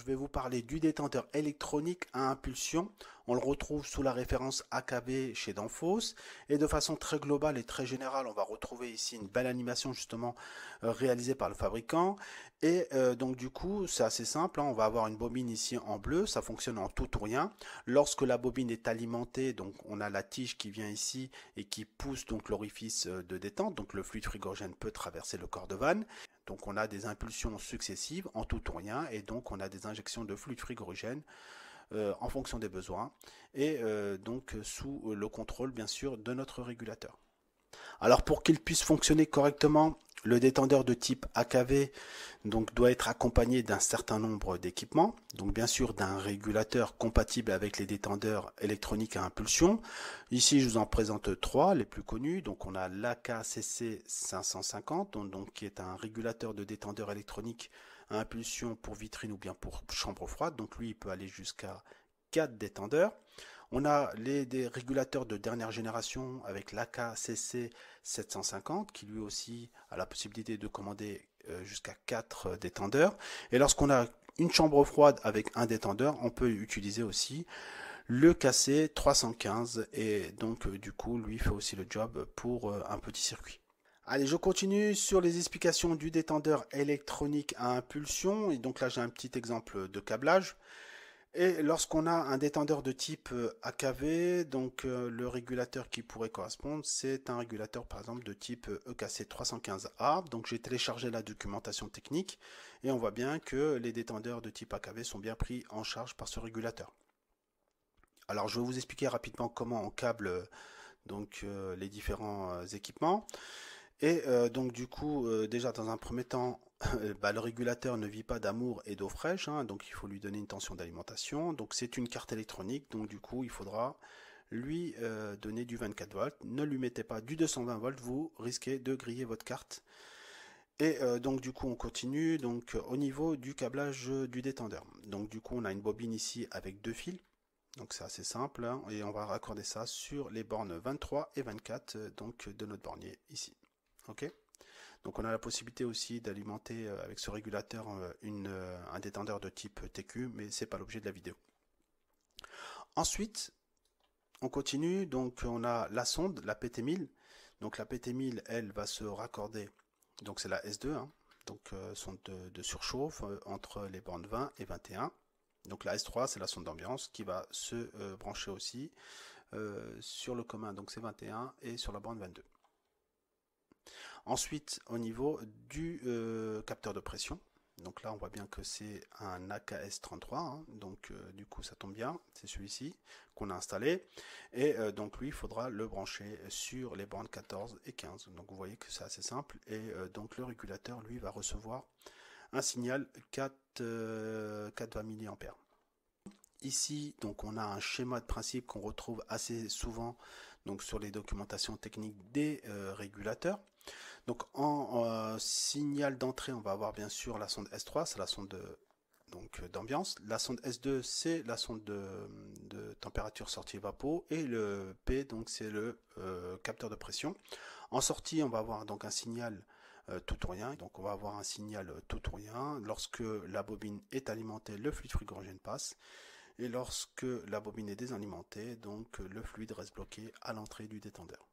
vais vous parler du détendeur électronique à impulsion. On le retrouve sous la référence AKV chez Danfoss. Et de façon très globale et très générale, on va retrouver ici une belle animation justement réalisée par le fabricant. Et donc du coup, c'est assez simple, hein. On va avoir une bobine ici en bleu, ça fonctionne en tout ou rien. Lorsque la bobine est alimentée, donc on a la tige qui vient ici et qui pousse donc l'orifice de détente. Donc le fluide frigorigène peut traverser le corps de vanne. Donc on a des impulsions successives en tout ou rien et donc on a des injections de fluide frigorigène en fonction des besoins et donc sous le contrôle bien sûr de notre régulateur. Alors pour qu'il puisse fonctionner correctement, le détendeur de type AKV donc, doit être accompagné d'un certain nombre d'équipements, donc bien sûr d'un régulateur compatible avec les détendeurs électroniques à impulsion. Ici je vous en présente trois, les plus connus. Donc on a l'AKCC 550, donc, qui est un régulateur de détendeur électronique à impulsion pour vitrine ou bien pour chambre froide. Donc lui il peut aller jusqu'à 4 détendeurs. On a des régulateurs de dernière génération avec l'AKCC 750 qui lui aussi a la possibilité de commander jusqu'à 4 détendeurs. Et lorsqu'on a une chambre froide avec un détendeur, on peut utiliser aussi le KC 315 et donc du coup lui fait aussi le job pour un petit circuit. Allez, je continue sur les explications du détendeur électronique à impulsion. Et donc là j'ai un petit exemple de câblage. Et lorsqu'on a un détendeur de type AKV, donc le régulateur qui pourrait correspondre, c'est un régulateur par exemple de type EKC 315A. Donc j'ai téléchargé la documentation technique et on voit bien que les détendeurs de type AKV sont bien pris en charge par ce régulateur. Alors je vais vous expliquer rapidement comment on câble donc les différents équipements. Et donc du coup, déjà dans un premier temps, le régulateur ne vit pas d'amour et d'eau fraîche, hein, donc il faut lui donner une tension d'alimentation. Donc c'est une carte électronique, donc du coup il faudra lui donner du 24 volts. Ne lui mettez pas du 220 volts, vous risquez de griller votre carte. Et donc du coup on continue donc au niveau du câblage du détendeur. Donc du coup on a une bobine ici avec deux fils. Donc c'est assez simple, hein, et on va raccorder ça sur les bornes 23 et 24 donc de notre bornier ici. Ok, donc on a la possibilité aussi d'alimenter avec ce régulateur un détendeur de type TQ, mais c'est pas l'objet de la vidéo. Ensuite, on continue, donc on a la sonde, la PT1000. Donc la PT1000, elle va se raccorder, donc c'est la S2, hein, donc sonde de surchauffe entre les bornes 20 et 21. Donc la S3, c'est la sonde d'ambiance qui va se brancher aussi sur le commun, donc c'est 21 et sur la borne 22. Ensuite, au niveau du capteur de pression, donc là on voit bien que c'est un AKS33, hein, donc du coup ça tombe bien, c'est celui-ci qu'on a installé, et donc lui il faudra le brancher sur les bornes 14 et 15, donc vous voyez que c'est assez simple, et donc le régulateur lui va recevoir un signal 420 mA. Ici donc on a un schéma de principe qu'on retrouve assez souvent donc sur les documentations techniques des régulateurs. Donc en signal d'entrée, on va avoir bien sûr la sonde S3, c'est la sonde d'ambiance. La sonde S2, c'est la sonde de température sortie vapo. Et le P, donc c'est le capteur de pression. En sortie, on va avoir donc un signal tout ou rien. Donc on va avoir un signal tout ou rien. Lorsque la bobine est alimentée, le fluide frigorigène passe. Et lorsque la bobine est désalimentée, donc le fluide reste bloqué à l'entrée du détendeur.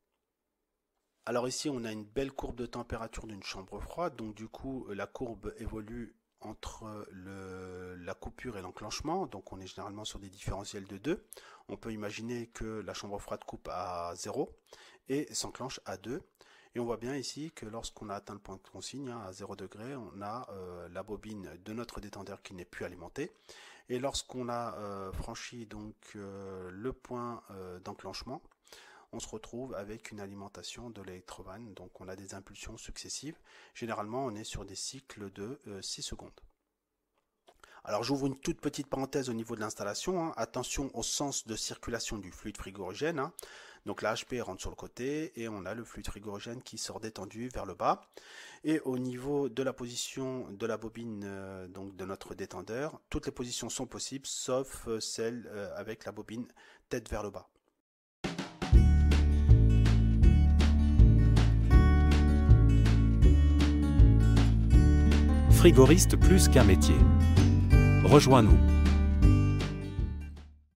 Alors ici on a une belle courbe de température d'une chambre froide, donc du coup la courbe évolue entre la coupure et l'enclenchement, donc on est généralement sur des différentiels de 2. On peut imaginer que la chambre froide coupe à 0 et s'enclenche à 2. Et on voit bien ici que lorsqu'on a atteint le point de consigne, hein, à 0 degré, on a la bobine de notre détendeur qui n'est plus alimentée. Et lorsqu'on a franchi donc le point d'enclenchement, on se retrouve avec une alimentation de l'électrovanne, donc on a des impulsions successives. Généralement, on est sur des cycles de 6 secondes. Alors j'ouvre une toute petite parenthèse au niveau de l'installation, hein. Attention au sens de circulation du fluide frigorigène, hein. Donc la HP rentre sur le côté et on a le fluide frigorigène qui sort détendu vers le bas. Et au niveau de la position de la bobine donc de notre détendeur, toutes les positions sont possibles sauf celle avec la bobine tête vers le bas. Frigoriste plus qu'un métier. rejoins-nous.